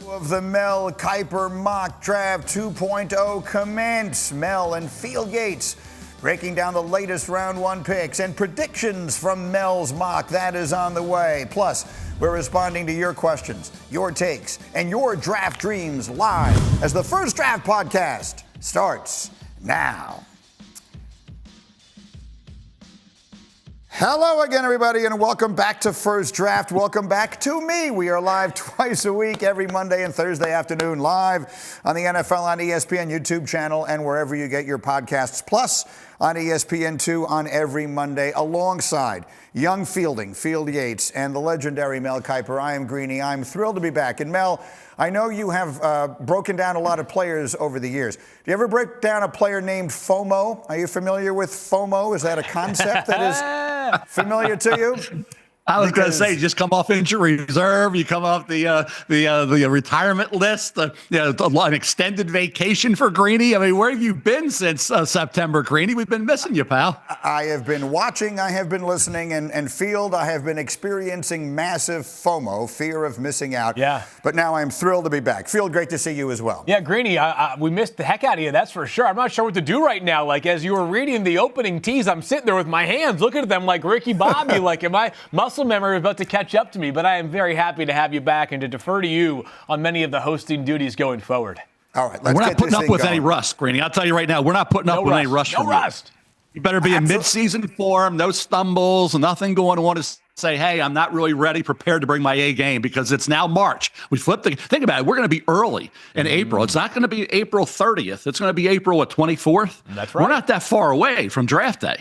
Of the MEL Kiper Mock Draft 2.0 commence. MEL and Field Yates breaking down the latest round one picks and predictions from MEL's mock. That is on the way. Plus, we're responding to your questions, your takes, and your draft dreams live as the First Draft podcast starts now. Hello again, everybody, and welcome back to First Draft. Welcome back to me. We are live twice a week, every Monday and Thursday afternoon, live on the NFL on ESPN YouTube channel and wherever you get your podcasts, plus on ESPN2 on every Monday, alongside young Field Yates, and the legendary MEL Kiper. I am Greeny. I'm thrilled to be back. And MEL, I know you have broken down a lot of players over the years. Do you ever break down a player named FOMO? Are you familiar with FOMO? Is that a concept that is familiar to you? I was going to say, just come off injury reserve. You come off the retirement list. An extended vacation for Greeny. I mean, where have you been since September, Greeny? We've been missing you, pal. I have been watching. I have been listening, and Field, I have been experiencing massive FOMO, fear of missing out. Yeah. But now I'm thrilled to be back. Field, great to see you as well. Yeah, Greeny, we missed the heck out of you. That's for sure. I'm not sure what to do right now. Like, as you were reading the opening tease, I'm sitting there with my hands looking at them like Ricky Bobby. Like, am I muscle memory about to catch up to me? But I am very happy to have you back and to defer to you on many of the hosting duties going forward. All right, we're not putting up with any rust, Greeny. I'll tell you right now, we're not putting up with any rust. No rust. You better be in mid-season form, no stumbles, nothing going on to say, hey, I'm not really ready, prepared to bring my A game, because it's now March. We flipped think about it. We're going to be early in April. It's not going to be April 30th. It's going to be April 24th. That's right. We're not that far away from draft day.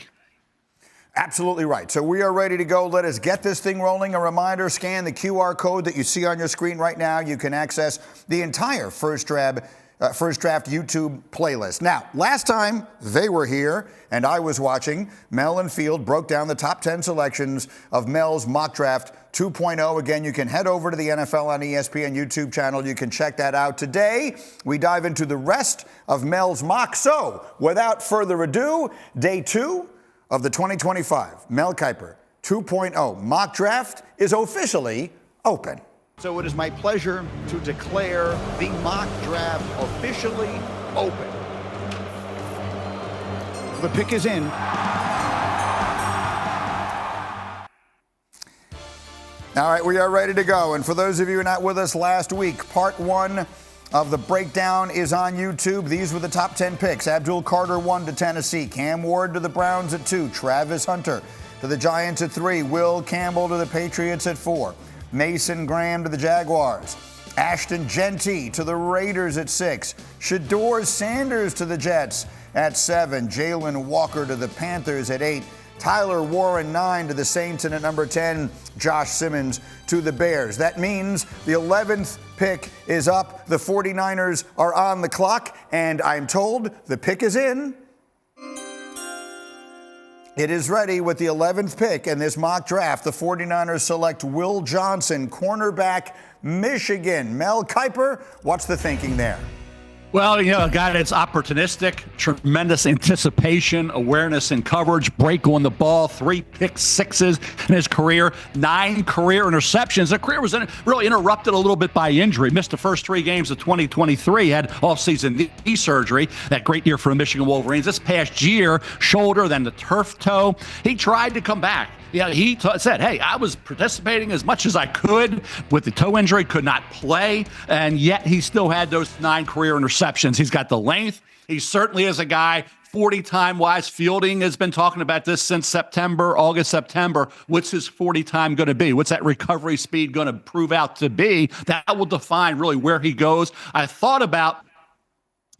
Absolutely right. So we are ready to go. Let us get this thing rolling. A reminder, scan the QR code that you see on your screen right now. You can access the entire First Draft YouTube playlist. Now, last time they were here and I was watching, MEL and Field broke down the top 10 selections of MEL's Mock Draft 2.0. Again, you can head over to the NFL on ESPN YouTube channel. You can check that out. Today, we dive into the rest of MEL's mock. So, without further ado, day 2 of the 2025 MEL Kiper 2.0 mock draft is officially open. So it is my pleasure to declare the mock draft officially open. The pick is in. All right, we are ready to go. And for those of you not with us last week, part 1 of the breakdown is on YouTube. These were the top 10 picks. Abdul Carter 1 to Tennessee. Cam Ward to the Browns at 2. Travis Hunter to the Giants at 3. Will Campbell to the Patriots at 4. Mason Graham to the Jaguars. Ashton Genty to the Raiders at 6. Shedeur Sanders to the Jets at 7. Jalen Walker to the Panthers at 8. Tyler Warren 9 to the Saints, and at number 10, Josh Simmons to the Bears. That means the 11th pick is up. The 49ers are on the clock, and I'm told the pick is in. It is ready with the 11th pick in this mock draft. The 49ers select Will Johnson, cornerback, Michigan. MEL Kiper, what's the thinking there? Well, a guy that's opportunistic, tremendous anticipation, awareness and coverage, break on the ball, 3 pick sixes in his career, 9 career interceptions. The career was really interrupted a little bit by injury. Missed the first 3 games of 2023, had offseason knee surgery. That great year for the Michigan Wolverines. This past year, shoulder, then the turf toe. He tried to come back. He said, hey, I was participating as much as I could with the toe injury, could not play, and yet he still had those 9 career interceptions. He's got the length. He certainly is a guy, 40-time wise. Fielding has been talking about this since August, September. What's his 40 time going to be? What's that recovery speed going to prove out to be? That will define really where he goes. I thought about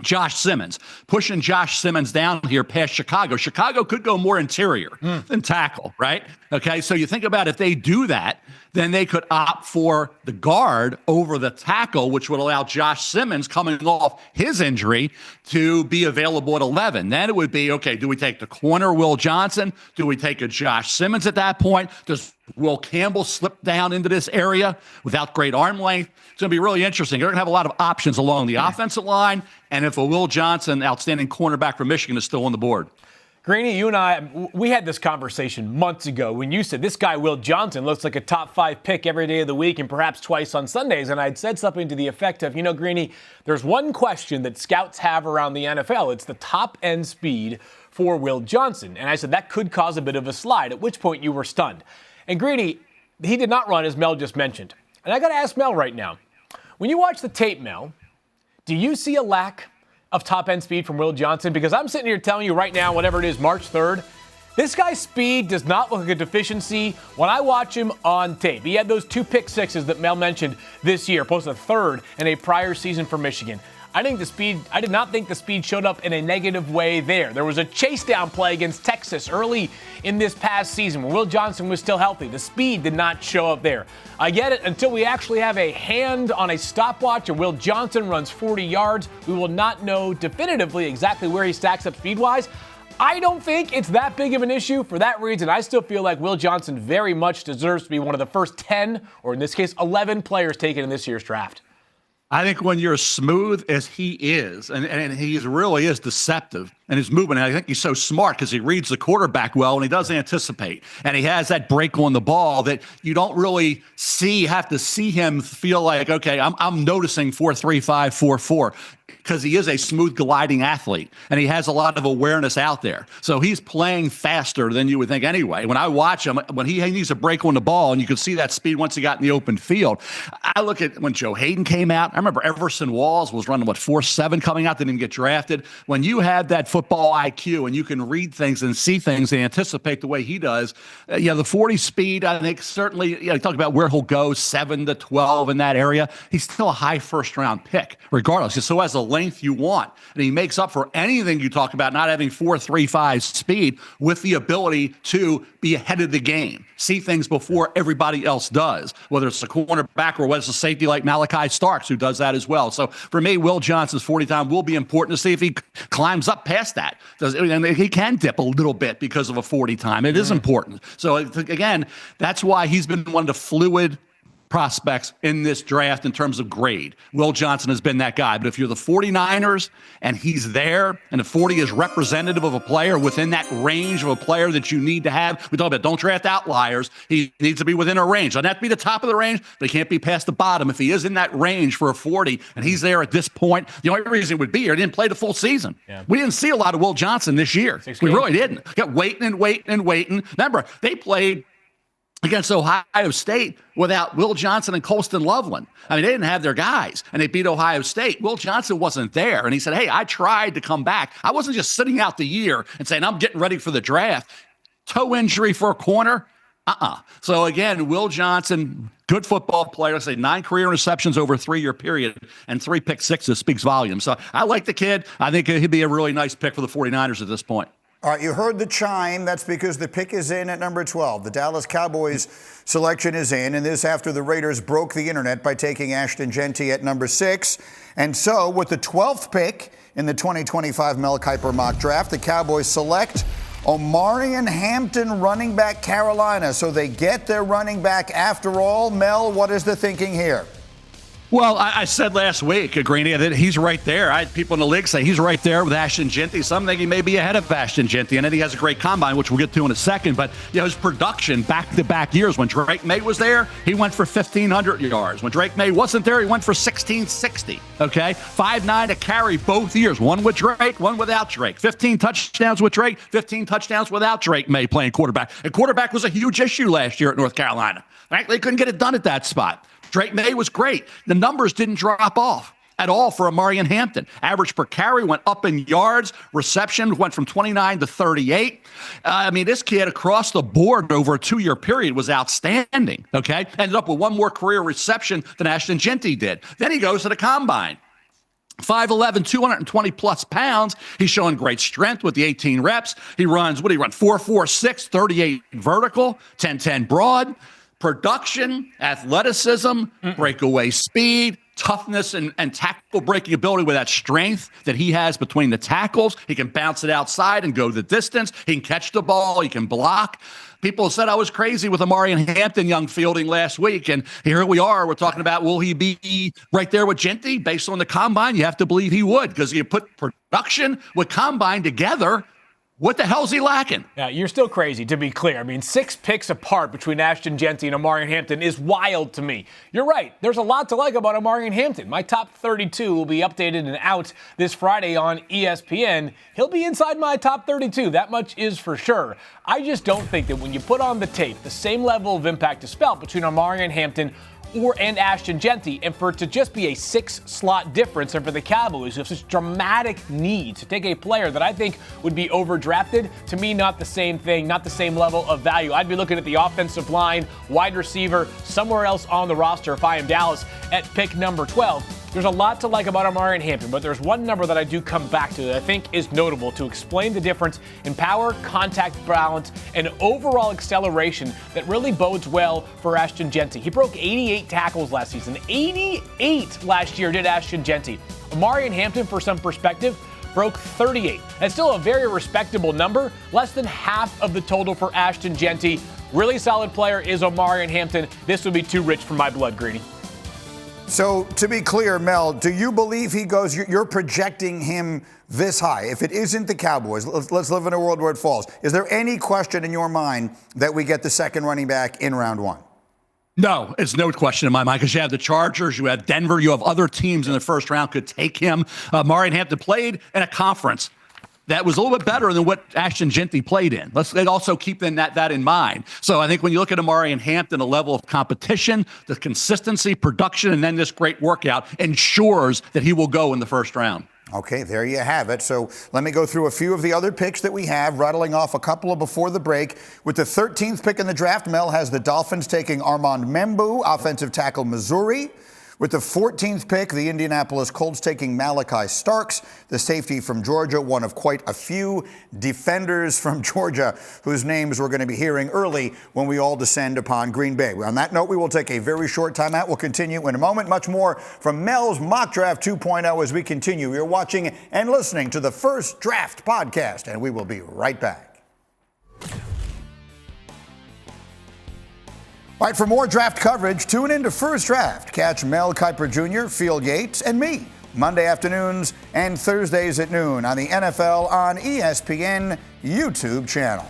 Josh Simmons, pushing Josh Simmons down here past Chicago. Chicago could go more interior than tackle, right? Okay, so you think about if they do that, then they could opt for the guard over the tackle, which would allow Josh Simmons, coming off his injury, to be available at 11. Then it would be, okay, do we take the corner, Will Johnson? Do we take a Josh Simmons at that point? Does Will Campbell slip down into this area without great arm length? It's going to be really interesting. They're going to have a lot of options along the offensive line, and if a Will Johnson, outstanding cornerback from Michigan, is still on the board. Greeny, you and I, we had this conversation months ago when you said this guy, Will Johnson, looks like a top 5 pick every day of the week and perhaps twice on Sundays. And I'd said something to the effect of, Greeny, there's one question that scouts have around the NFL. It's the top end speed for Will Johnson. And I said that could cause a bit of a slide, at which point you were stunned. And Greeny, he did not run, as Mel just mentioned. And I got to ask Mel right now, when you watch the tape, Mel, do you see a lack of top-end speed from Will Johnson? Because I'm sitting here telling you right now, whatever it is, March 3rd, this guy's speed does not look like a deficiency when I watch him on tape. He had those 2 pick sixes that Mel mentioned this year, plus a third in a prior season for Michigan. I did not think the speed showed up in a negative way there. There was a chase down play against Texas early in this past season when Will Johnson was still healthy. The speed did not show up there. I get it. Until we actually have a hand on a stopwatch and Will Johnson runs 40 yards, we will not know definitively exactly where he stacks up speed-wise. I don't think it's that big of an issue. For that reason, I still feel like Will Johnson very much deserves to be one of the first 10, or in this case, 11 players taken in this year's draft. I think when you're as smooth as he is, and he really is deceptive in his movement, and I think he's so smart because he reads the quarterback well and he does anticipate. And he has that break on the ball that you don't really have to see him feel like, okay, I'm noticing 4.35, 4.4. Because he is a smooth gliding athlete and he has a lot of awareness out there. So he's playing faster than you would think anyway. When I watch him, when he needs to break on the ball, and you can see that speed once he got in the open field. I look at when Joe Hayden came out. I remember Everson Walls was running, 4.7 coming out, didn't even get drafted. When you have that football IQ and you can read things and see things and anticipate the way he does, the 40 speed, I think certainly, you talk about where he'll go, 7 to 12 in that area. He's still a high first-round pick, regardless. So as a length you want, and he makes up for anything you talk about not having 4.35 speed with the ability to be ahead of the game, see things before everybody else does, whether it's a cornerback or whether it's a safety like Malachi Starks who does that as well. So for me, Will Johnson's 40 time will be important to see if he climbs up past that. And he can dip a little bit because of a 40 time. It is important. So again, that's why he's been one of the fluid prospects in this draft in terms of grade. Will Johnson has been that guy. But if you're the 49ers and he's there and the 40 is representative of a player within that range of a player that you need to have, we talk about don't draft outliers. He needs to be within a range. Doesn't have to be the top of the range, but he can't be past the bottom. If he is in that range for a 40 and he's there at this point, the only reason it would be here, he didn't play the full season. Yeah. We didn't see a lot of Will Johnson this year. We really didn't. Kept waiting. Remember, they played against Ohio State without Will Johnson and Colston Loveland. I mean, they didn't have their guys, and they beat Ohio State. Will Johnson wasn't there, and he said, hey, I tried to come back. I wasn't just sitting out the year and saying, I'm getting ready for the draft. Toe injury for a corner? So, again, Will Johnson, good football player, say 9 career interceptions over a 3-year period, and 3 pick sixes speaks volumes. So I like the kid. I think he'd be a really nice pick for the 49ers at this point. All right, you heard the chime. That's because the pick is in at number 12. The Dallas Cowboys selection is in, and this after the Raiders broke the internet by taking Ashton Jeanty at number 6. And so with the 12th pick in the 2025 MEL KIPER mock draft, the Cowboys select Omarion Hampton, running back, Carolina. So they get their running back after all. Mel, what is the thinking here? Well, I said last week, Greeny, that he's right there. I had people in the league say he's right there with Ashton Jeanty. Some think he may be ahead of Ashton Jeanty, and then he has a great combine, which we'll get to in a second. But his production back-to-back years, when Drake May was there, he went for 1,500 yards. When Drake May wasn't there, he went for 1,660. Okay, 5.9 to carry both years, one with Drake, one without Drake. 15 touchdowns with Drake, 15 touchdowns without Drake May playing quarterback. And quarterback was a huge issue last year at North Carolina. Right? They couldn't get it done at that spot. Drake May was great. The numbers didn't drop off at all for Omarion Hampton. Average per carry went up in yards. Reception went from 29 to 38. This kid across the board over a 2-year period was outstanding, okay? Ended up with one more career reception than Ashton Jeanty did. Then he goes to the combine. 5'11", 220-plus pounds. He's showing great strength with the 18 reps. He runs, 4.46, 38 vertical, 10-10 broad. Production, athleticism, breakaway speed, toughness, and tackle breaking ability with that strength that he has between the tackles. He can bounce it outside and go the distance. He can catch the ball. He can block. People said I was crazy with Omarion Hampton young fielding last week, and here we are. We're talking about, will he be right there with Jeanty? Based on the combine, you have to believe he would, because you put production with combine together, What the hell's he lacking? Yeah, you're still crazy, to be clear. I mean, 6 picks apart between Ashton Jeanty and Omarion Hampton is wild to me. You're right. There's a lot to like about Omarion Hampton. My top 32 will be updated and out this Friday on ESPN. He'll be inside my top 32. That much is for sure. I just don't think that when you put on the tape, the same level of impact is felt between Omarion Hampton and Ashton Jeanty, and for it to just be a 6-slot difference, and for the Cowboys who have such dramatic need to take a player that I think would be overdrafted, to me, not the same thing, not the same level of value. I'd be looking at the offensive line, wide receiver, somewhere else on the roster if I am Dallas at pick number 12. There's a lot to like about Omarion Hampton, but there's one number that I do come back to that I think is notable to explain the difference in power, contact balance, and overall acceleration that really bodes well for Ashton Jeanty. He broke 88 tackles last season. 88 last year did Ashton Jeanty. Omarion Hampton, for some perspective, broke 38. That's still a very respectable number, less than half of the total for Ashton Jeanty. Really solid player is Omarion Hampton. This would be too rich for my blood, Greeny. So, to be clear, Mel, do you believe he goes, you're projecting him this high? If it isn't the Cowboys, let's live in a world where it falls. Is there any question in your mind that we get the second running back in round 1? No, it's no question in my mind, because you have the Chargers, you have Denver, you have other teams in the first round could take him. Omarion Hampton played in a conference that was a little bit better than what Ashton Jeanty played in. Let's also keep that in mind. So I think when you look at Omarion Hampton, the level of competition, the consistency, production, and then this great workout ensures that he will go in the first round. Okay, there you have it. So let me go through a few of the other picks that we have, rattling off a couple of before the break. With the 13th pick in the draft, Mel has the Dolphins taking Armand Membu, offensive tackle, Missouri. With the 14th pick, the Indianapolis Colts taking Malachi Starks, the safety from Georgia, one of quite a few defenders from Georgia whose names we're going to be hearing early when we all descend upon Green Bay. On that note, we will take a very short timeout. We'll continue in a moment. Much more from Mel's Mock Draft 2.0 as we continue. You're watching and listening to the First Draft Podcast, and we will be right back. All right, for more draft coverage, tune into First Draft. Catch Mel Kiper Jr., Phil Yates, and me Monday afternoons and Thursdays at noon on the NFL on ESPN YouTube channel.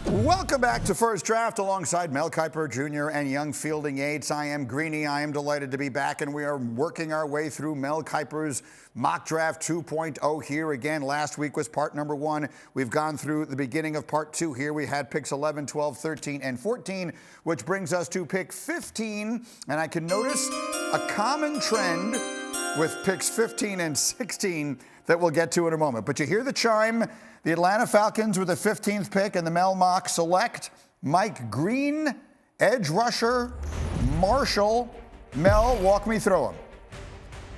Welcome back to First Draft alongside Mel Kiper Jr. and young Fielding Yates. I am Greeny. I am delighted to be back, and we are working our way through Mel Kiper's Mock Draft 2.0 here again. Last week was part number 1. We've gone through the beginning of part 2 here. We had picks 11, 12, 13, and 14, which brings us to pick 15. And I can notice a common trend with picks 15 and 16 that we'll get to in a moment. But you hear the chime. The Atlanta Falcons with the 15th pick and the Mel Mock select Mike Green, edge rusher, Marshall. Mel, walk me through him.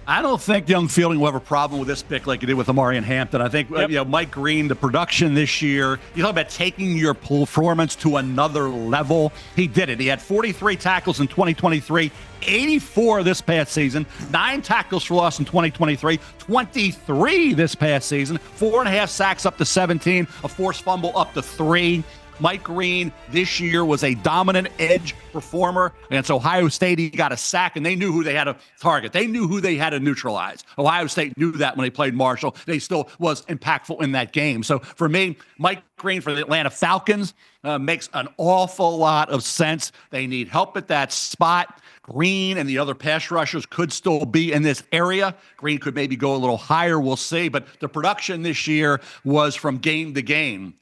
I don't think young Fielding will have a problem with this pick like he did with Omarion Hampton. I think Mike Green, the production this year, you talk about taking your performance to another level. He did it. He had 43 tackles in 2023, 84 this past season, 9 tackles for loss in 2023, 23 this past season, 4.5 sacks up to 17, a forced fumble up to 3. Mike Green this year was a dominant edge performer against Ohio State. He got a sack, and they knew who they had to target. They knew who they had to neutralize. Ohio State knew that when they played Marshall. They still was impactful in that game. So for me, Mike Green for the Atlanta Falcons makes an awful lot of sense. They need help at that spot. Green and the other pass rushers could still be in this area. Green could maybe go a little higher. We'll see. But the production this year was from game to game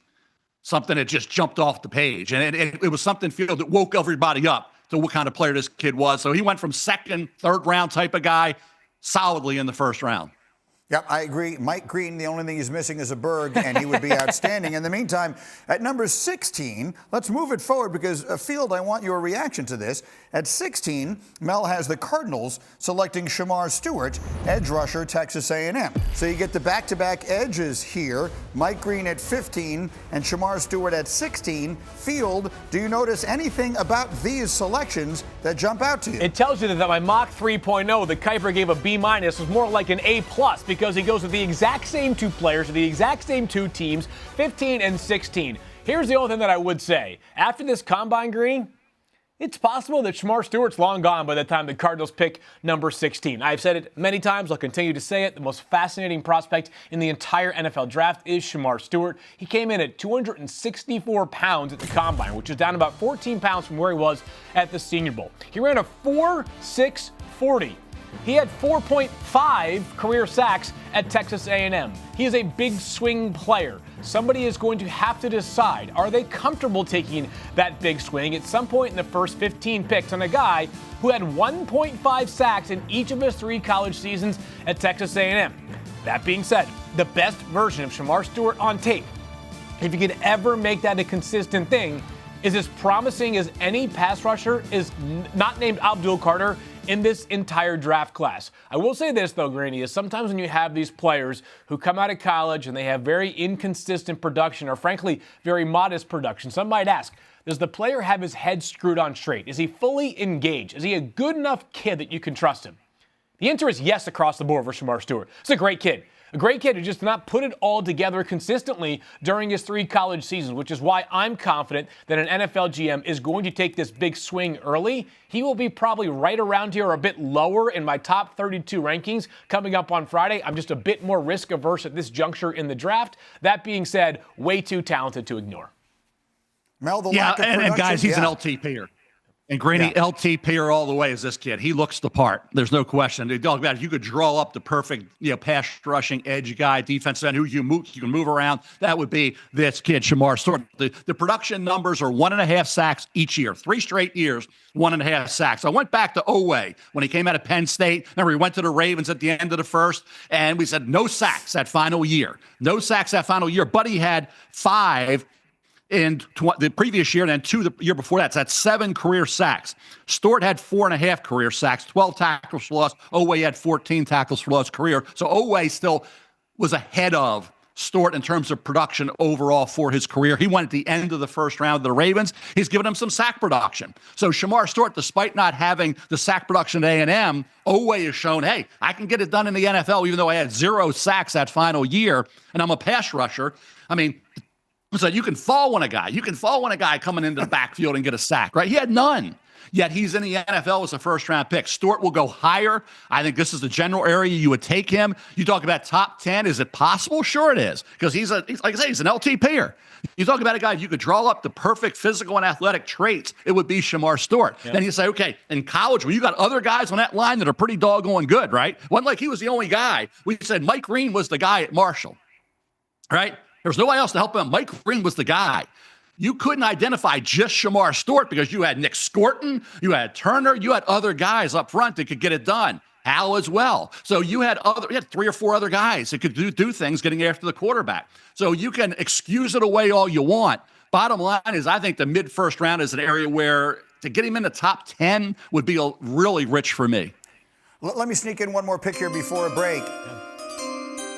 something that just jumped off the page. And it was something, Phil, that woke everybody up to what kind of player this kid was. So he went from second, third round type of guy solidly in the first round. Yep, I agree. Mike Green, the only thing he's missing is a Berg, and he would be outstanding. In the meantime, at number 16, let's move it forward because, Field, I want your reaction to this. At 16, Mel has the Cardinals selecting Shemar Stewart, edge rusher, Texas A&M. So you get the back-to-back edges here. Mike Green at 15 and Shemar Stewart at 16. Field, do you notice anything about these selections that jump out to you? It tells you that my mock 3.0 that Kiper gave a B- was more like an A+ because he goes with the exact same 2 players, the exact same 2 teams, 15 and 16. Here's the only thing that I would say. After this combine, Green, It's possible that Shemar Stewart's long gone by the time the Cardinals pick number 16. I've said it many times. I'll continue to say it. The most fascinating prospect in the entire NFL draft is Shemar Stewart. He came in at 264 pounds at the Combine, which is down about 14 pounds from where he was at the Senior Bowl. He ran a 4.6 40. He had 4.5 career sacks at Texas A&M. He is a big swing player. Somebody is going to have to decide, are they comfortable taking that big swing at some point in the first 15 picks on a guy who had 1.5 sacks in each of his 3 college seasons at Texas A&M? That being said, the best version of Shemar Stewart on tape, if you could ever make that a consistent thing, is as promising as any pass rusher is not named Abdul Carter in this entire draft class. I will say this, though, Greeny, is sometimes when you have these players who come out of college and they have very inconsistent production or, frankly, very modest production, some might ask, does the player have his head screwed on straight? Is he fully engaged? Is he a good enough kid that you can trust him? The answer is yes across the board for Shemar Stewart. He's a great kid. A great kid who just did not put it all together consistently during his 3 college seasons, which is why I'm confident that an NFL GM is going to take this big swing early. He will be probably right around here or a bit lower in my top 32 rankings coming up on Friday. I'm just a bit more risk averse at this juncture in the draft. That being said, way too talented to ignore. Mel, the Yeah, lack of and guys, he's yeah. an LTPer. And Greeny, LTPer all the way is this kid. He looks the part. There's no question. They talk about it. You could draw up the perfect, pass rushing edge guy, defensive end who you can move around. That would be this kid, Shemar Stewart. The production numbers are 1.5 sacks each year, 3 straight years, 1.5 sacks. I went back to Oweh when he came out of Penn State. Remember, he went to the Ravens at the end of the first, and we said no sacks that final year. No sacks that final year, but he had 5 in the previous year, and then 2 the year before that. So that's 7 career sacks. Stewart had 4.5 career sacks, 12 tackles for loss. Oweh had 14 tackles for loss career. So Oweh still was ahead of Stewart in terms of production overall for his career. He went at the end of the first round of the Ravens. He's given him some sack production. So Shemar Stewart, despite not having the sack production at A&M, Oweh has shown, hey, I can get it done in the NFL, even though I had 0 sacks that final year, and I'm a pass rusher. I mean, so you can fall on a guy. You can fall on a guy coming into the backfield and get a sack, right? He had none. Yet he's in the NFL as a first-round pick. Stewart will go higher. I think this is the general area you would take him. You talk about top 10. Is it possible? Sure it is. Because he's like I say, he's an LTPer. You talk about a guy, you could draw up the perfect physical and athletic traits, it would be Shemar Stewart. Yep. Then you say, okay, in college, well, you got other guys on that line that are pretty doggone good, right? Wasn't like he was the only guy. We said Mike Green was the guy at Marshall, right? There was nobody else to help him. Mike Green was the guy. You couldn't identify just Shemar Stewart because you had Nick Scorton, you had Turner, you had other guys up front that could get it done. Hal as well. So you had 3 or 4 other guys that could do things getting after the quarterback. So you can excuse it away all you want. Bottom line is I think the mid-first round is an area where to get him in the top 10 would be really rich for me. Let me sneak in one more pick here before a break.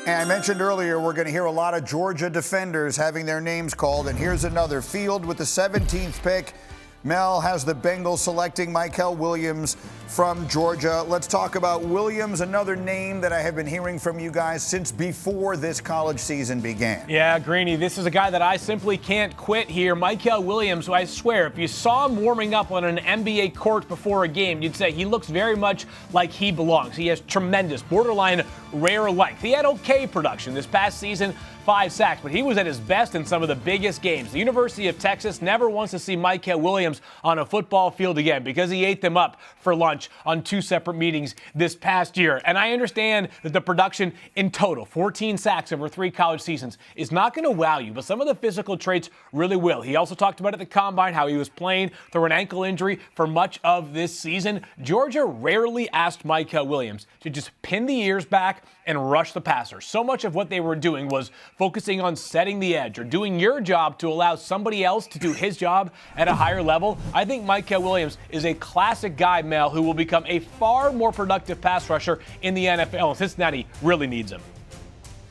And I mentioned earlier we're going to hear a lot of Georgia defenders having their names called. And here's another. Field with the 17th pick. Mel has the Bengals selecting Mykel Williams from Georgia. Let's talk about Williams, another name that I have been hearing from you guys since before this college season began. Yeah, Greeny, this is a guy that I simply can't quit here. Mykel Williams, who I swear, if you saw him warming up on an NBA court before a game, you'd say he looks very much like he belongs. He has tremendous, borderline rare length. He had okay production this past season, 5 sacks, but he was at his best in some of the biggest games. The University of Texas never wants to see Mykel Williams on a football field again because he ate them up for lunch on 2 separate meetings this past year. And I understand that the production in total, 14 sacks over 3 college seasons, is not going to wow you, but some of the physical traits really will. He also talked about at the Combine how he was playing through an ankle injury for much of this season. Georgia rarely asked Mykel Williams to just pin the ears back and rush the passer. So much of what they were doing was focusing on setting the edge or doing your job to allow somebody else to do his job at a higher level. I think Mykel Williams is a classic guy, Mel, who will become a far more productive pass rusher in the NFL. Cincinnati really needs him.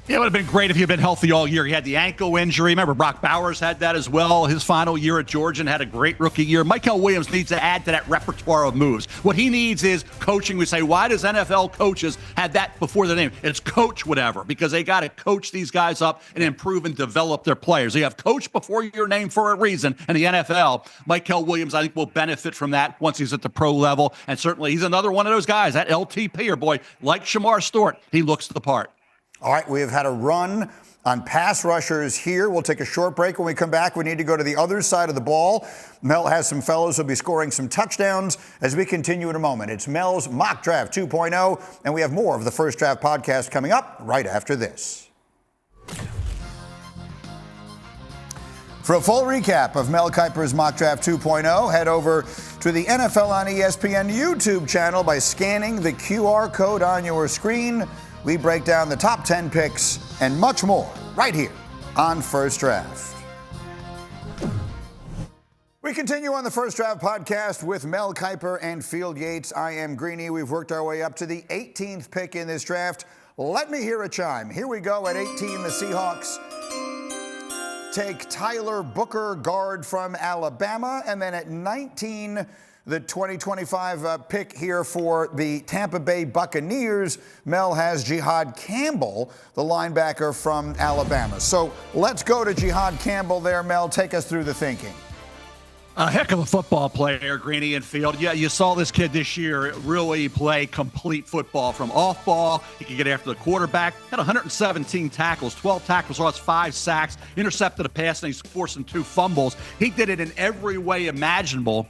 Yeah, it would have been great if he had been healthy all year. He had the ankle injury. Remember, Brock Bowers had that as well. His final year at Georgia and had a great rookie year. Mykel Williams needs to add to that repertoire of moves. What he needs is coaching. We say, why does NFL coaches have that before their name? It's coach whatever, because they got to coach these guys up and improve and develop their players. You have coach before your name for a reason in the NFL. Mykel Williams, I think, will benefit from that once he's at the pro level. And certainly he's another one of those guys, that LTPer boy, like Shemar Stewart. He looks the part. All right, we have had a run on pass rushers here. We'll take a short break. When we come back, we need to go to the other side of the ball. Mel has some fellows who'll be scoring some touchdowns as we continue in a moment. It's Mel's Mock Draft 2.0, and we have more of the First Draft podcast coming up right after this. For a full recap of Mel Kiper's Mock Draft 2.0, head over to the NFL on ESPN YouTube channel by scanning the QR code on your screen. We break down the top 10 picks and much more right here on First Draft. We continue on the First Draft podcast with Mel Kiper and Field Yates. I am Greeny. We've worked our way up to the 18th pick in this draft. Let me hear a chime. Here we go at 18, the Seahawks take Tyler Booker, guard from Alabama, and then at 19, the 2025 pick here for the Tampa Bay Buccaneers, Mel has Jihaad Campbell, the linebacker from Alabama. So let's go to Jihaad Campbell there, Mel. Take us through the thinking. A heck of a football player, Greeny and Field. Yeah, you saw this kid this year really play complete football from off ball. He could get after the quarterback. Had 117 tackles, 12 tackles, lost 5 sacks, intercepted a pass, and he's forcing 2 fumbles. He did it in every way imaginable.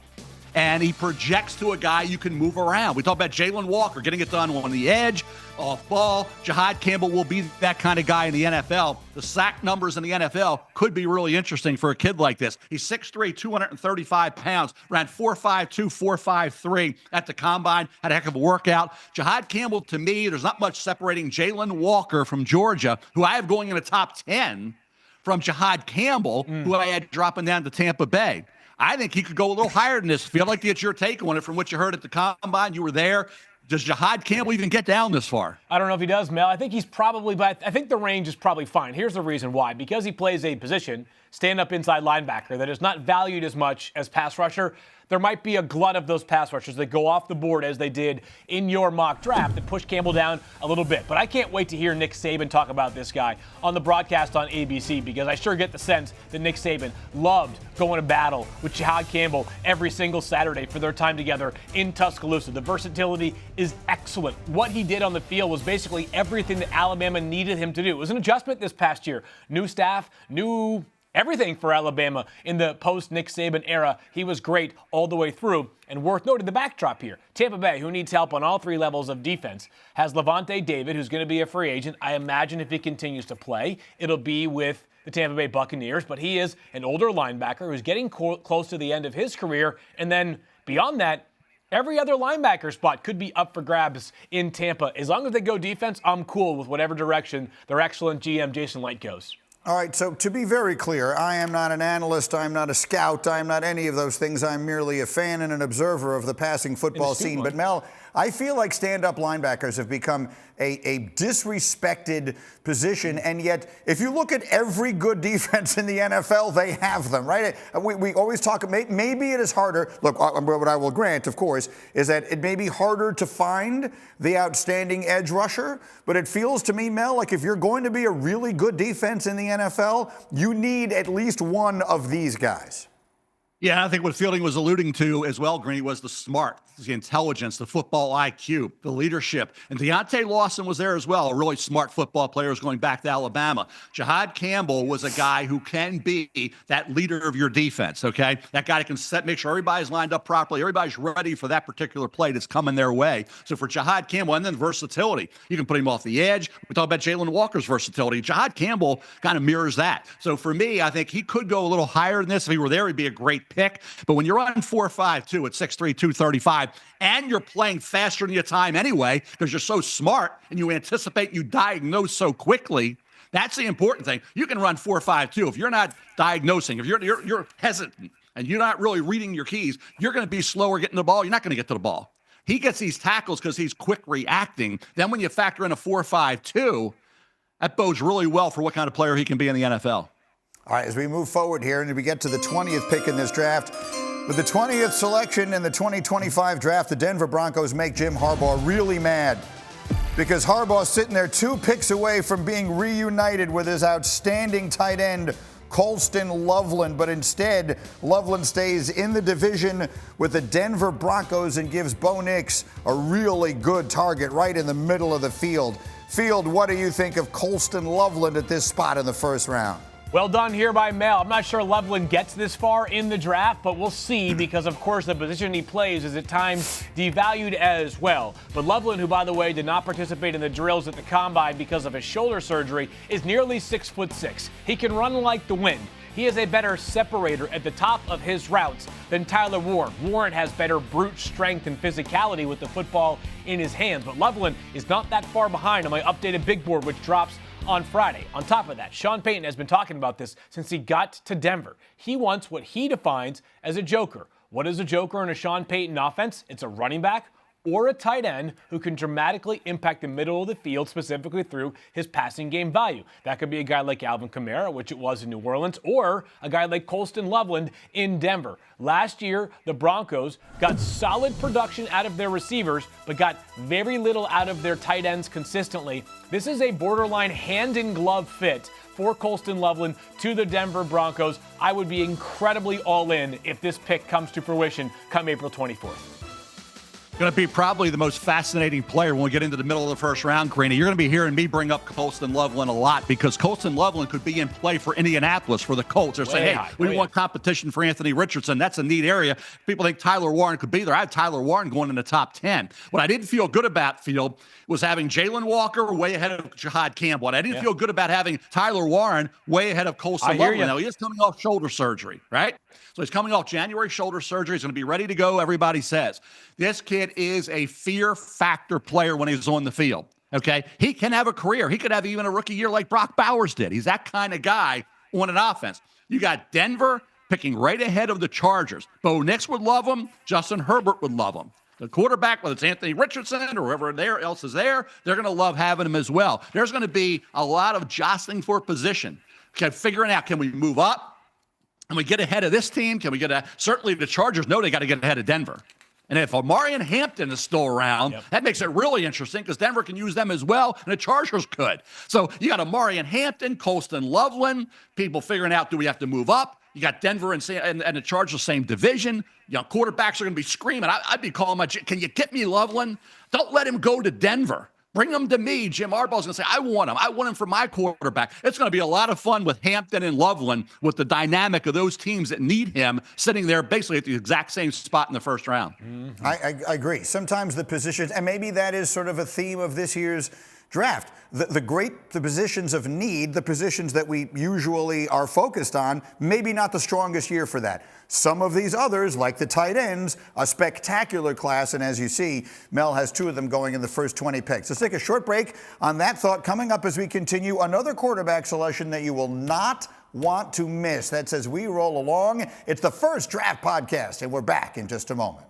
And he projects to a guy you can move around. We talk about Jalen Walker getting it done on the edge, off ball. Jihaad Campbell will be that kind of guy in the NFL. The sack numbers in the NFL could be really interesting for a kid like this. He's 6'3", 235 pounds, ran 4.52, 4.53 at the combine, had a heck of a workout. Jihaad Campbell, to me, there's not much separating Jalen Walker from Georgia, who I have going in the top 10, from Jihaad Campbell, who I had dropping down to Tampa Bay. I think he could go a little higher than this. Feel like it's your take on it from what you heard at the combine. You were there. Does Jihaad Campbell even get down this far? I don't know if he does, Mel. I think he's probably, but I think the range is probably fine. Here's the reason why. Because he plays a position, stand-up inside linebacker, that is not valued as much as pass rusher, there might be a glut of those pass rushers that go off the board as they did in your mock draft that push Campbell down a little bit. But I can't wait to hear Nick Saban talk about this guy on the broadcast on ABC, because I sure get the sense that Nick Saban loved going to battle with Jihaad Campbell every single Saturday for their time together in Tuscaloosa. The versatility is excellent. What he did on the field was basically everything that Alabama needed him to do. It was an adjustment this past year. New staff, new everything for Alabama in the post-Nick Saban era. He was great all the way through. And worth noting the backdrop here. Tampa Bay, who needs help on all 3 levels of defense, has Lavonte David, who's going to be a free agent. I imagine if he continues to play, it'll be with the Tampa Bay Buccaneers. But he is an older linebacker who's getting close to the end of his career. And then beyond that, every other linebacker spot could be up for grabs in Tampa. As long as they go defense, I'm cool with whatever direction their excellent GM Jason Light goes. All right, so to be very clear, I am not an analyst, I'm not a scout, I'm not any of those things. I'm merely a fan and an observer of the passing football scene. But Mel, I feel like stand-up linebackers have become a disrespected position, and yet if you look at every good defense in the NFL, they have them, right? We always talk, maybe it is harder. Look, what I will grant, of course, is that it may be harder to find the outstanding edge rusher, but it feels to me, Mel, like if you're going to be a really good defense in the NFL, you need at least one of these guys. Yeah, I think what Fielding was alluding to as well, Greeny, was the smart, the intelligence, the football IQ, the leadership. And Deontay Lawson was there as well, a really smart football player who's going back to Alabama. Jihaad Campbell was a guy who can be that leader of your defense, okay? That guy that can make sure everybody's lined up properly, everybody's ready for that particular play that's coming their way. So for Jihaad Campbell, and then versatility, you can put him off the edge. We talk about Jalen Walker's versatility. Jihaad Campbell kind of mirrors that. So for me, I think he could go a little higher than this. If he were there, he'd be a great pick. But when you're on 4.52 at 6'3", 235, and you're playing faster than your time anyway, because you're so smart and you anticipate, you diagnose so quickly, that's the important thing. You can run 4.52. If you're not diagnosing, if you're hesitant and you're not really reading your keys, you're going to be slower getting the ball. You're not going to get to the ball. He gets these tackles because he's quick reacting. Then when you factor in a 4.52, That bodes really well for what kind of player he can be in the NFL. All right, as we move forward here and we get to the 20th pick in this draft, with the 20th selection in the 2025 draft, the Denver Broncos make Jim Harbaugh really mad because Harbaugh's sitting there 2 picks away from being reunited with his outstanding tight end, Colston Loveland, but instead, Loveland stays in the division with the Denver Broncos and gives Bo Nix a really good target right in the middle of the field. Field, what do you think of Colston Loveland at this spot in the first round? Well done here by Mel. I'm not sure Loveland gets this far in the draft, but we'll see because, of course, the position he plays is at times devalued as well. But Loveland, who, by the way, did not participate in the drills at the Combine because of his shoulder surgery, is nearly 6'6". He can run like the wind. He is a better separator at the top of his routes than Tyler Warren. Warren has better brute strength and physicality with the football in his hands, but Loveland is not that far behind on my updated big board, which drops on Friday. On top of that, Sean Payton has been talking about this since he got to Denver. He wants what he defines as a joker. What is a joker in a Sean Payton offense? It's a running back or a tight end who can dramatically impact the middle of the field, specifically through his passing game value. That could be a guy like Alvin Kamara, which it was in New Orleans, or a guy like Colston Loveland in Denver. Last year, the Broncos got solid production out of their receivers, but got very little out of their tight ends consistently. This is a borderline hand-in-glove fit for Colston Loveland to the Denver Broncos. I would be incredibly all in if this pick comes to fruition come April 24th. Going to be probably the most fascinating player when we get into the middle of the first round, Greeny. You're going to be hearing me bring up Colston Loveland a lot because Colston Loveland could be in play for Indianapolis for the Colts. They're saying, hey, we want competition for Anthony Richardson. That's a neat area. People think Tyler Warren could be there. I had Tyler Warren going in the top 10. What I didn't feel good about, Field, was having Jalen Walker way ahead of Jihaad Campbell. And I didn't feel good about having Tyler Warren way ahead of Colston Loveland. Now, he is coming off shoulder surgery, right? So he's coming off January shoulder surgery. He's going to be ready to go, everybody says. This kid is a fear factor player when he's on the field, okay? He can have a career. He could have even a rookie year like Brock Bowers did. He's that kind of guy on an offense. You got Denver picking right ahead of the Chargers. Bo Nix would love him. Justin Herbert would love him. The quarterback, whether it's Anthony Richardson or whoever else is there, they're going to love having him as well. There's going to be a lot of jostling for position. Okay, figuring out, can we move up? Can we get ahead of this team? Can we get certainly the Chargers know they got to get ahead of Denver. And if Omarion Hampton is still around, that makes it really interesting because Denver can use them as well, and the Chargers could. So you got Omarion Hampton, Colston Loveland, people figuring out, do we have to move up? You got Denver and the Chargers, same division. You know, quarterbacks are going to be screaming. I'd be calling can you get me Loveland? Don't let him go to Denver. Bring him to me. Jim Harbaugh's going to say, I want him. I want him for my quarterback. It's going to be a lot of fun with Hampton and Loveland with the dynamic of those teams that need him sitting there basically at the exact same spot in the first round. Mm-hmm. I agree. Sometimes the positions, and maybe that is sort of a theme of this year's draft. The positions of need, the positions that we usually are focused on, maybe not the strongest year for that. Some of these others, like the tight ends, a spectacular class, and as you see, Mel has 2 of them going in the first 20 picks. Let's take a short break on that thought. Coming up as we continue, another quarterback selection that you will not want to miss. That's as we roll along. It's the First Draft Podcast, and we're back in just a moment.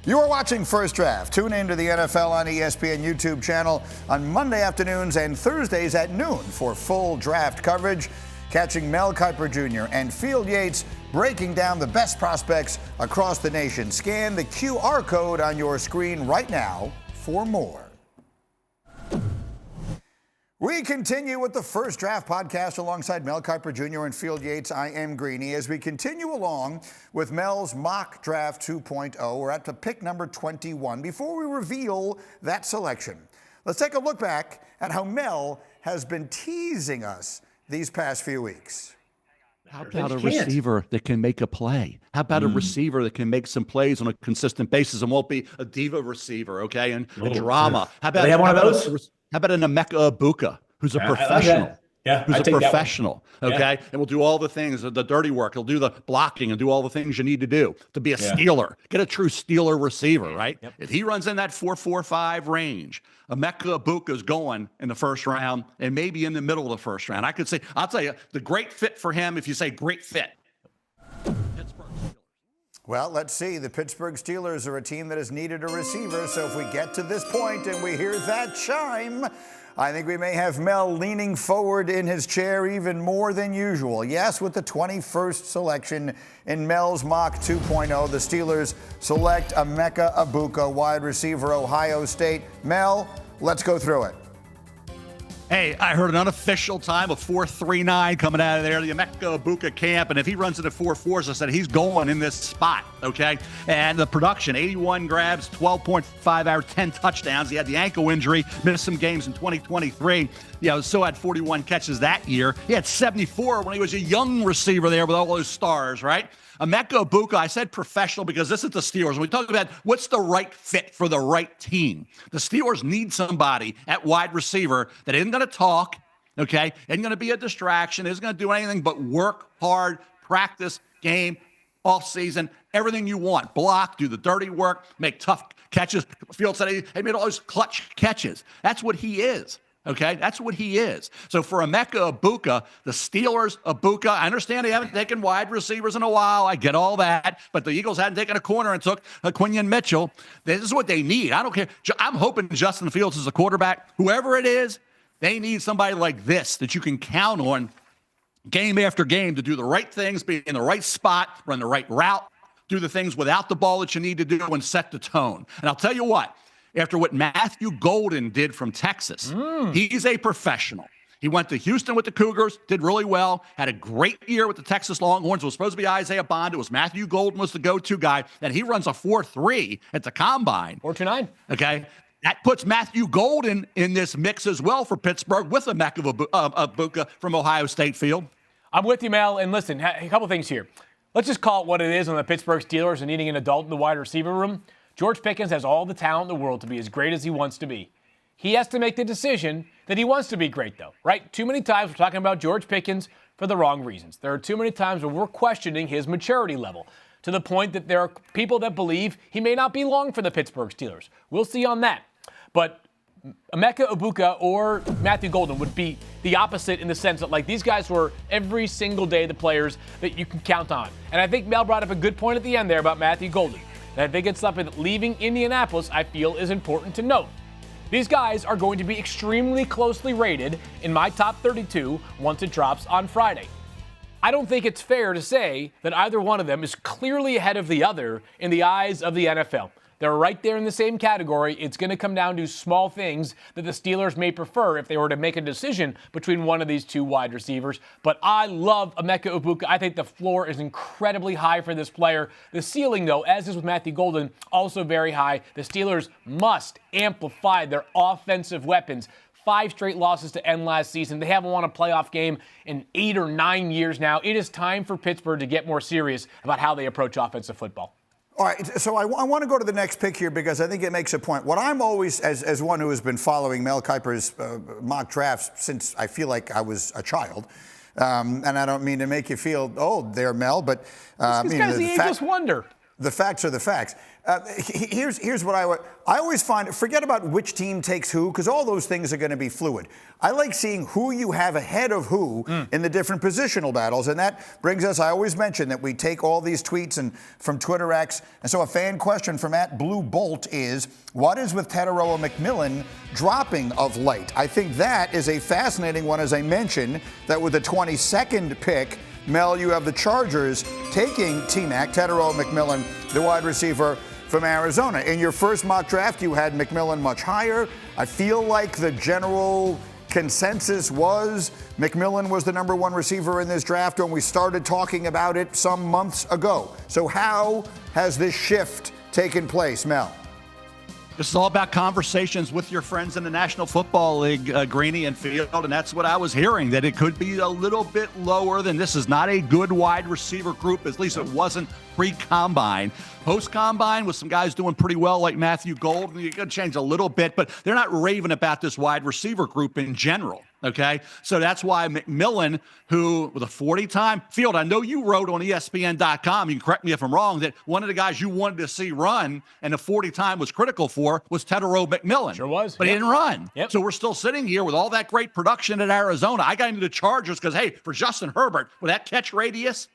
You are watching First Draft. Tune in to the NFL on ESPN YouTube channel on Monday afternoons and Thursdays at noon for full draft coverage. Catching Mel Kiper Jr. and Field Yates breaking down the best prospects across the nation. Scan the QR code on your screen right now for more. We continue with the First Draft Podcast alongside Mel Kiper Jr. and Field Yates. I am Greeny. As we continue along with Mel's Mock Draft 2.0, we're at the pick number 21. Before we reveal that selection, let's take a look back at how Mel has been teasing us these past few weeks. How about a receiver that can make a play? How about a receiver that can make some plays on a consistent basis and won't be a diva receiver, okay, and drama? How about, one of those? How about an Emeka Egbuka, who's a professional? Who's a professional, okay? And will do all the things, the dirty work. He'll do the blocking and do all the things you need to do to be a Steeler. Get a true Steeler receiver, right? If he runs in that 4.45 range, Emeka Egbuka is going in the first round and maybe in the middle of the first round. I could say, I'll tell you, the great fit for him, if you say great fit. Well, let's see. The Pittsburgh Steelers are a team that has needed a receiver, so if we get to this point and we hear that chime, I think we may have Mel leaning forward in his chair even more than usual. Yes, with the 21st selection in Mel's Mock 2.0, the Steelers select Egbuka, wide receiver, Ohio State. Mel, let's go through it. Hey, I heard an unofficial time of 4.39 coming out of there, the Egbuka camp, and if he runs into 4.4s, I said he's going in this spot, okay? And the production, 81 grabs, 12.5 hours, 10 touchdowns. He had the ankle injury, missed some games in 2023. Still had 41 catches that year. He had 74 when he was a young receiver there with all those stars, right? Egbuka, I said professional because this is the Steelers. When we talk about what's the right fit for the right team, the Steelers need somebody at wide receiver that isn't going to talk, okay, isn't going to be a distraction, isn't going to do anything but work hard, practice, game, off season, everything you want. Block, do the dirty work, make tough catches. Field said he made all those clutch catches. That's what he is. Okay, that's what he is. So for Egbuka, the Steelers, Egbuka, I understand they haven't taken wide receivers in a while. I get all that. But the Eagles hadn't taken a corner and took Quinion Mitchell. This is what they need. I don't care. I'm hoping Justin Fields is a quarterback. Whoever it is, they need somebody like this that you can count on game after game to do the right things, be in the right spot, run the right route, do the things without the ball that you need to do and set the tone. And I'll tell you what. After what Matthew Golden did from Texas, he's a professional. He went to Houston with the Cougars, did really well, had a great year with the Texas Longhorns. It was supposed to be Isaiah Bond. It was Matthew Golden was the go-to guy, and he runs a 4.3 at the combine. 4.29. Okay. That puts Matthew Golden in this mix as well for Pittsburgh with Egbuka from Ohio State Field. I'm with you, Mel. And listen, a couple things here. Let's just call it what it is on the Pittsburgh Steelers and needing an adult in the wide receiver room. George Pickens has all the talent in the world to be as great as he wants to be. He has to make the decision that he wants to be great, though, right? Too many times we're talking about George Pickens for the wrong reasons. There are too many times where we're questioning his maturity level to the point that there are people that believe he may not be long for the Pittsburgh Steelers. We'll see on that. But Egbuka or Matthew Golden would be the opposite in the sense that, like, these guys were every single day the players that you can count on. And I think Mel brought up a good point at the end there about Matthew Golden. And I think it's something that leaving Indianapolis, I feel, is important to note. These guys are going to be extremely closely rated in my top 32 once it drops on Friday. I don't think it's fair to say that either one of them is clearly ahead of the other in the eyes of the NFL. They're right there in the same category. It's going to come down to small things that the Steelers may prefer if they were to make a decision between one of these two wide receivers. But I love Egbuka. I think the floor is incredibly high for this player. The ceiling, though, as is with Matthew Golden, also very high. The Steelers must amplify their offensive weapons. 5 straight losses to end last season. They haven't won a playoff game in 8 or 9 years now. It is time for Pittsburgh to get more serious about how they approach offensive football. All right, so I want to go to the next pick here because I think it makes a point. What I'm always, as one who has been following Mel Kiper's mock drafts since I feel like I was a child, and I don't mean to make you feel old there, Mel, but this guy's the ageless wonder. The facts are the facts. Here's what I always find, forget about which team takes who, because all those things are going to be fluid. I like seeing who you have ahead of who in the different positional battles, and that brings us, I always mention that we take all these tweets and from Twitter X, and so a fan question from @BlueBolt is, what is with Tetairoa McMillan dropping of late? I think that is a fascinating one, as I mentioned, that with the 22nd pick, Mel, you have the Chargers taking T-Mac, Tetairoa McMillan, the wide receiver from Arizona. In your first mock draft, you had McMillan much higher. I feel like the general consensus was McMillan was the number 1 receiver in this draft when we started talking about it some months ago. So how has this shift taken place, Mel? This is all about conversations with your friends in the National Football League, Greeny and Field, and that's what I was hearing, that it could be a little bit lower than this is not a good wide receiver group, at least it wasn't pre-combine. Post-combine with some guys doing pretty well like Matthew Golden, you could change a little bit, but they're not raving about this wide receiver group in general. Okay, so that's why McMillan, who with a 40-time Field, I know you wrote on ESPN.com, you can correct me if I'm wrong, that one of the guys you wanted to see run and the 40-time was critical for was Tetairoa McMillan. Sure was. But he didn't run. Yep. So we're still sitting here with all that great production at Arizona. I got into the Chargers because, hey, for Justin Herbert, with that catch radius,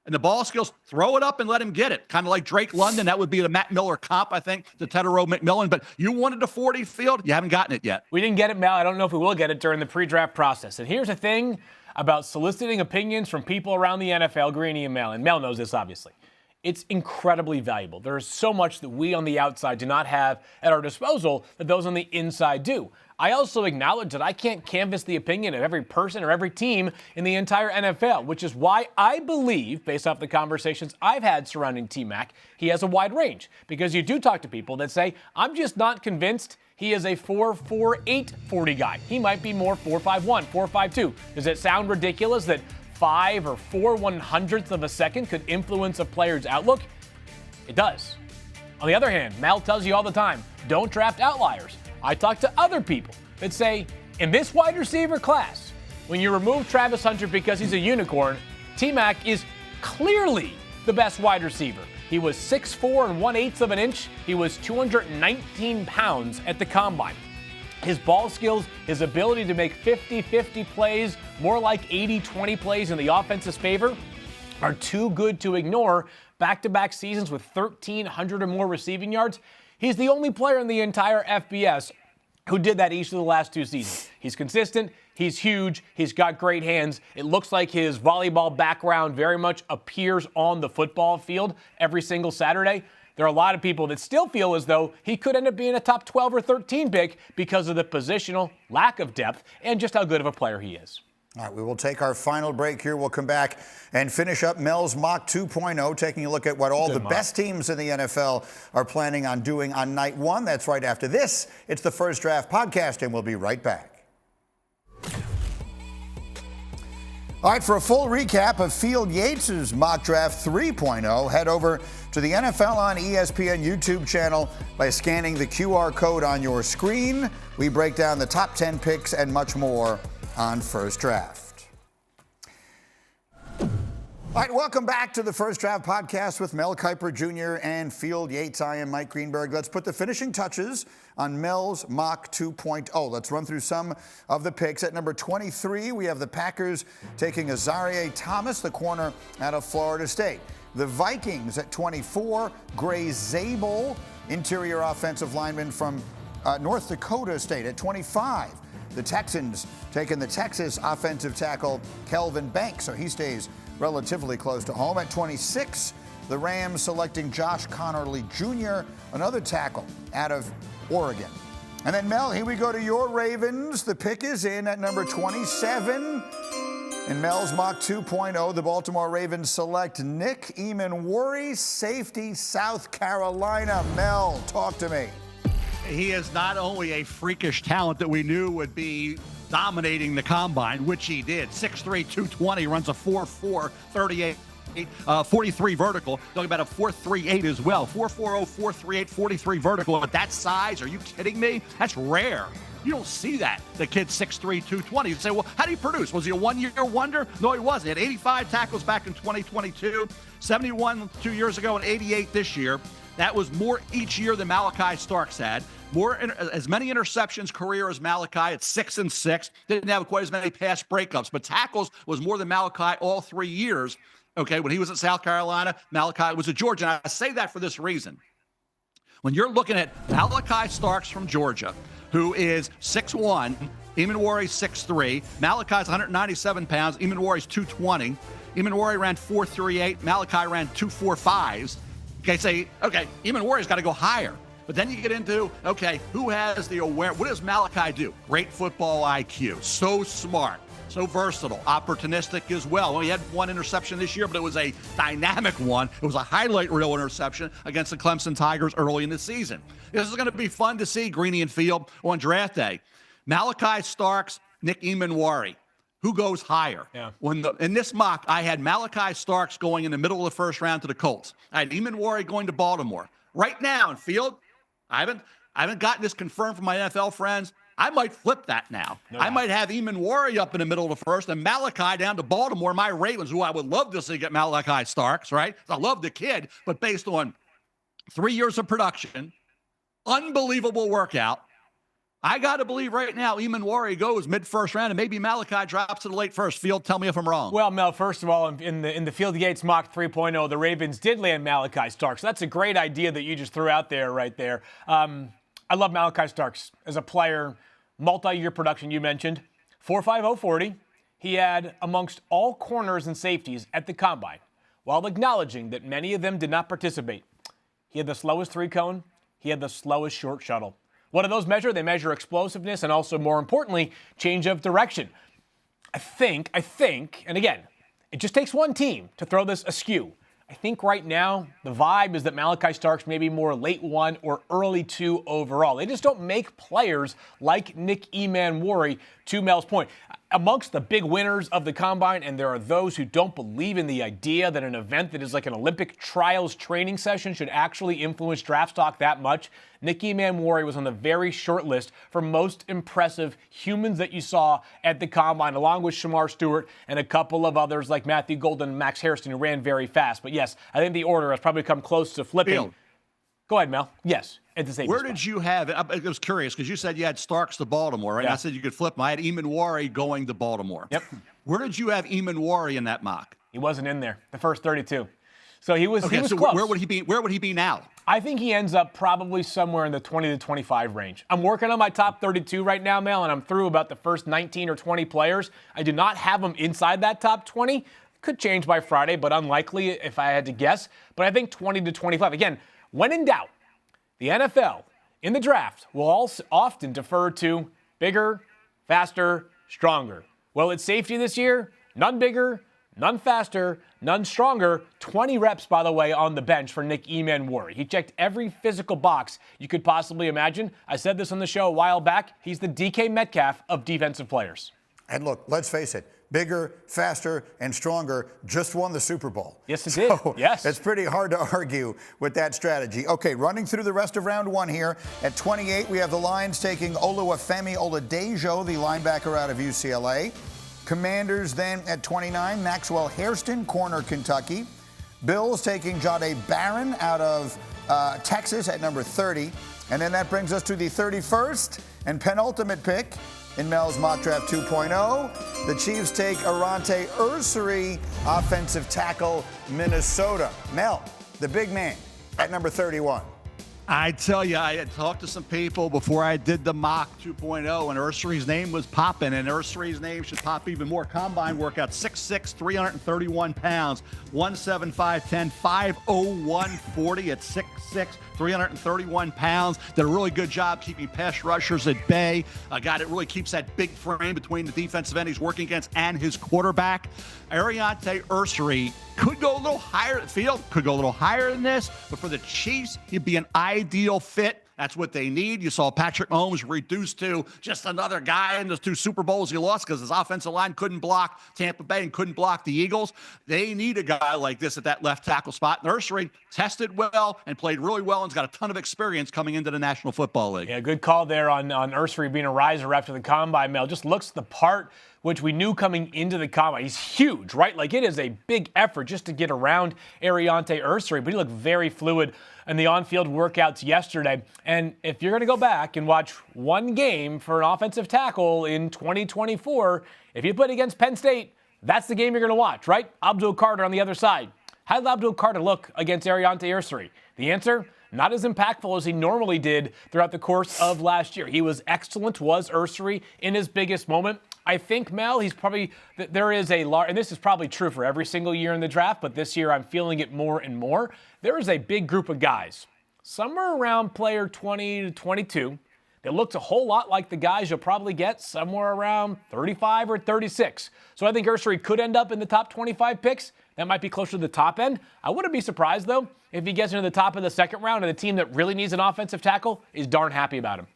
and the ball skills, throw it up and let him get it. Kind of like Drake London. That would be the Matt Miller comp, I think, to Tetairoa McMillan. But you wanted the 40 field. You haven't gotten it yet. We didn't get it, Mel. I don't know if we will get it during the pre-draft process. And here's the thing about soliciting opinions from people around the NFL, Greeny and Mel. And Mel knows this, obviously. It's incredibly valuable. There is so much that we on the outside do not have at our disposal that those on the inside do. I also acknowledge that I can't canvass the opinion of every person or every team in the entire NFL, which is why I believe, based off the conversations I've had surrounding T-Mac, he has a wide range. Because you do talk to people that say, I'm just not convinced he is a 4.48 40 guy. He might be more 4.51, 4.52. Does it sound ridiculous that 5 or 4/100ths of a second could influence a player's outlook? It does. On the other hand, Mal tells you all the time, don't draft outliers. I talk to other people that say, in this wide receiver class, when you remove Travis Hunter because he's a unicorn, T-Mac is clearly the best wide receiver. He was 6'4" and 1/8 of an inch. He was 219 pounds at the combine. His ball skills, his ability to make 50-50 plays, more like 80-20 plays in the offense's favor, are too good to ignore. Back-to-back seasons with 1,300 or more receiving yards. He's the only player in the entire FBS who did that each of the last 2 seasons. He's consistent. He's huge. He's got great hands. It looks like his volleyball background very much appears on the football field every single Saturday. There are a lot of people that still feel as though he could end up being a top 12 or 13 pick because of the positional lack of depth and just how good of a player he is. All right, we will take our final break here. We'll come back and finish up Mel's Mock 2.0, taking a look at what all the best teams in the NFL are planning on doing on night one. That's right after this. It's the First Draft Podcast, and we'll be right back. All right, for a full recap of Field Yates' Mock Draft 3.0, head over to the NFL on ESPN YouTube channel by scanning the QR code on your screen. We break down the top 10 picks and much more on First Draft. All right, welcome back to the First Draft Podcast with Mel Kiper Jr. and Field Yates. I am Mike Greenberg. Let's put the finishing touches on Mel's Mock 2.0. Let's run through some of the picks. At number 23, we have the Packers taking Azareye'h Thomas, the corner out of Florida State. The Vikings at 24, Gray Zabel, interior offensive lineman from North Dakota State. At 25, the Texans taking the Texas offensive tackle Kelvin Banks, so he stays relatively close to home. At 26, the Rams selecting Josh Connerly Jr., another tackle out of Oregon. And then, Mel, here we go to your Ravens. The pick is in at number 27. In Mel's Mock 2.0, the Baltimore Ravens select Nick Emmanwori, safety, South Carolina. Mel, talk to me. He is not only a freakish talent that we knew would be dominating the combine, which he did. 6'3", 220, runs a 4.4, 38. 43 vertical. Talking about a 4.38 as well. 4.40, 4.38, 43 vertical. At that size, are you kidding me? That's rare. You don't see that. The kid's 6'3", 220. You'd say, well, how do you produce? Was he a one-year wonder? No, he wasn't. He had 85 tackles back in 2022, 71 2 years ago, and 88 this year. That was more each year than Malachi Starks had. As many interceptions career as Malachi at 6 and 6. Didn't have quite as many pass breakups, but tackles was more than Malachi all 3 years. Okay, when he was at South Carolina, Malachi was at Georgia. And I say that for this reason. When you're looking at Malachi Starks from Georgia, who is 6'1", Emmanwori's 6'3", Malachi's 197 pounds, Emmanwori's 220. Emmanwori ran 4.38, Malachi ran 2.45s. Okay, say, okay, Emmanwori's got to go higher. But then you get into, okay, who has the awareness? What does Malachi do? Great football IQ, so smart, so versatile, opportunistic as well. Well, he had one interception this year, but it was a dynamic one. It was a highlight reel interception against the Clemson Tigers early in the season. This is going to be fun to see, Greeny and Field, on draft day. Malachi Starks, Nick Emmanwori. Who goes higher? Yeah. In this mock, I had Malachi Starks going in the middle of the first round to the Colts. I had Emmanwori going to Baltimore. Right now in Field, I haven't gotten this confirmed from my NFL friends. I might flip that now. No, I might have Emmanwori up in the middle of the first and Malachi down to Baltimore. My Ravens, who I would love to see get Malachi Starks, right? I love the kid, but based on 3 years of production, unbelievable workout, I got to believe right now Emmanwori goes mid-first round, and maybe Malachi drops to the late first. Field, tell me if I'm wrong. Well, Mel, first of all, in the Field Yates mock 3.0, the Ravens did land Malachi Starks. So that's a great idea that you just threw out there right there. I love Malachi Starks as a player. Multi-year production, you mentioned. 4.50 40. He had amongst all corners and safeties at the Combine, while acknowledging that many of them did not participate. He had the slowest three-cone. He had the slowest short shuttle. What do those measure? They measure explosiveness and also, more importantly, change of direction. I think, and again, it just takes one team to throw this askew. I think right now the vibe is that Malachi Starks may be more late 1 or early 2 overall. They just don't make players like Nick Emmanwori, to Mel's point. Amongst the big winners of the Combine, and there are those who don't believe in the idea that an event that is like an Olympic trials training session should actually influence draft stock that much, Nick Emmanwori was on the very short list for most impressive humans that you saw at the Combine, along with Shemar, Stewart, and a couple of others like Matthew Golden and Max Hairston, who ran very fast. But yes, I think the order has probably come close to flipping. Field. Go ahead, Mel. Yes. At the same Where spot. did you have it? I was curious because you said you had Starks to Baltimore, right? Yeah. I said you could flip them. I had Emmanwori going to Baltimore. Yep. Where did you have Emmanwori in that mock? He wasn't in there, the first 32. So he was Okay, so close. where would he be? Where would he be now? I think he ends up probably somewhere in the 20 to 25 range. I'm working on my top 32 right now, Mel, and I'm through about the first 19 or 20 players. I do not have them inside that top 20. Could change by Friday, but unlikely if I had to guess. But I think 20 to 25. Again, when in doubt, the NFL in the draft will also often defer to bigger, faster, stronger. Well, it's safety this year, none bigger, none faster, none stronger. 20 reps, by the way, on the bench for Nick Emmanwori. He checked every physical box you could possibly imagine. I said this on the show a while back. He's the DK Metcalf of defensive players. And look, let's face it, bigger, faster, and stronger just won the Super Bowl. Yes, it did. Yes. It's pretty hard to argue with that strategy. Okay, running through the rest of round one here. At 28, we have the Lions taking Oluwafemi Oladejo, the linebacker out of UCLA. Commanders then at 29, Maxwell Hairston, corner Kentucky. Bills taking Jahdae Barron out of Texas at number 30. And then that brings us to the 31st and penultimate pick in Mel's Mock Draft 2.0. The Chiefs take Aireontae Ersery, offensive tackle, Minnesota. Mel, the big man, at number 31. I tell you, I had talked to some people before I did the mock 2.0, and Ersery's name was popping, and Ersery's name should pop even more. Combine workout, 6'6", 331 pounds, 175'10", 501 40 at 6'6", 331 pounds. Did a really good job keeping pass rushers at bay. A guy that really keeps that big frame between the defensive end he's working against and his quarterback. Aireontae Ersery could go a little higher at field, could go a little higher than this, but for the Chiefs, he'd be an ideal fit. That's what they need. You saw Patrick Mahomes reduced to just another guy in the 2 Super Bowls he lost because his offensive line couldn't block Tampa Bay and couldn't block the Eagles. They need a guy like this at that left tackle spot. And Ersery tested well and played really well and's got a ton of experience coming into the National Football League. Yeah, good call there on Ersery being a riser after the Combine, Mel. Just looks the part, which we knew coming into the Combine. He's huge, right? Like, it is a big effort just to get around Aireontae Ersery, but he looked very fluid in the on-field workouts yesterday. And if you're going to go back and watch one game for an offensive tackle in 2024, if you put it against Penn State, that's the game you're going to watch, right? Abdul Carter on the other side. How did Abdul Carter look against Aireontae Ersery? The answer? Not as impactful as he normally did throughout the course of last year. He was excellent, was Ersery, in his biggest moment. I think, Mel, he's probably, there is a large, and this is probably true for every single year in the draft, but this year I'm feeling it more and more. There is a big group of guys, somewhere around player 20 to 22, that looks a whole lot like the guys you'll probably get somewhere around 35 or 36. So I think Ersery could end up in the top 25 picks. That might be closer to the top end. I wouldn't be surprised, though, if he gets into the top of the second round and the team that really needs an offensive tackle is darn happy about him.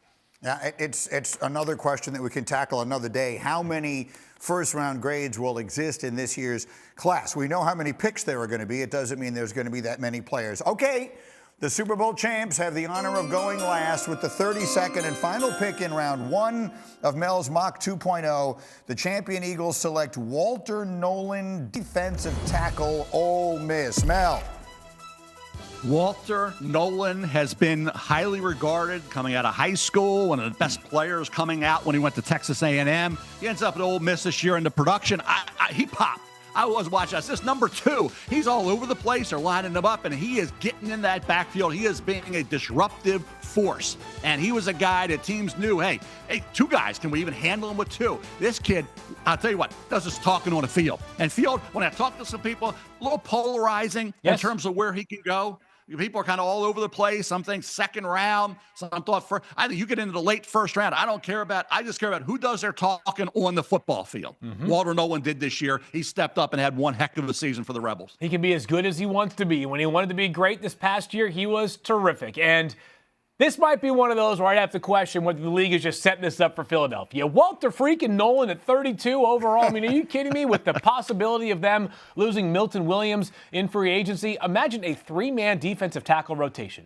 Yeah, it's another question that we can tackle another day. How many first-round grades will exist in this year's class? We know how many picks there are going to be. It doesn't mean there's going to be that many players. Okay, the Super Bowl champs have the honor of going last with the 32nd and final pick in round one of Mel's Mock 2.0. The champion Eagles select Walter Nolen, defensive tackle, Ole Miss. Mel. Walter Nolen has been highly regarded coming out of high school, one of the best players coming out when he went to Texas A&M. He ends up at Ole Miss this year in the production. He popped. I was watching this. This number 2, he's all over the place. They're lining him up, and he is getting in that backfield. He is being a disruptive force. And he was a guy that teams knew, hey, 2 guys, can we even handle him with 2? This kid, I'll tell you what, does his talking on the field. And field, when I talk to some people, a little polarizing in terms of where he can go. People are kind of all over the place. Some think second round. Some thought first. I think you get into the late first round. I just care about who does their talking on the football field. Walter Nolen did this year. He stepped up and had one heck of a season for the Rebels. He can be as good as he wants to be. When he wanted to be great this past year, he was terrific. And this might be one of those where I'd have to question whether the league is just setting this up for Philadelphia. Walter freaking Nolen at 32 overall. I mean, are you kidding me? With the possibility of them losing Milton Williams in free agency, imagine a 3-man defensive tackle rotation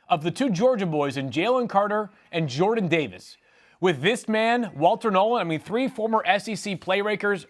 of the 2 Georgia boys in Jalen Carter and Jordan Davis. With this man, Walter Nolen, I mean, 3 former SEC play records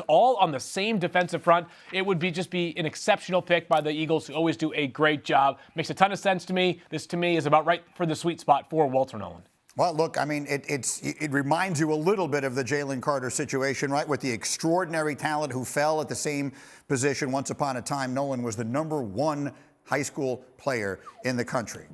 all on the same defensive front. It would just be an exceptional pick by the Eagles, who always do a great job. Makes a ton of sense to me. This, to me, is about right for the sweet spot for Walter Nolen. Well, look, I mean, it reminds you a little bit of the Jalen Carter situation, right? With the extraordinary talent who fell at the same position once upon a time. Nolen was the number 1 high school player in the country.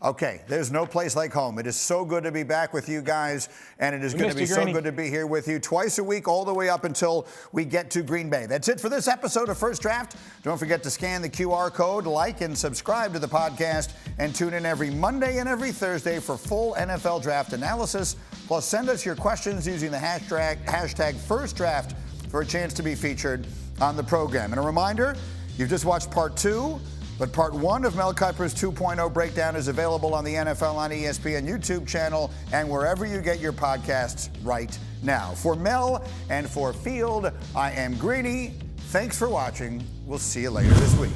Okay, there's no place like home. It is so good to be back with you guys, and it is going to be so good to be here with you twice a week, all the way up until we get to Green Bay. That's it for this episode of First Draft. Don't forget to scan the QR code, like and subscribe to the podcast, and tune in every Monday and every Thursday for full NFL draft analysis. Plus, send us your questions using the hashtag FirstDraft for a chance to be featured on the program. And a reminder, you've just watched part 2. But part 1 of Mel Kiper's 2.0 breakdown is available on the NFL on ESPN YouTube channel and wherever you get your podcasts right now. For Mel and for Field, I am Greeny. Thanks for watching. We'll see you later this week.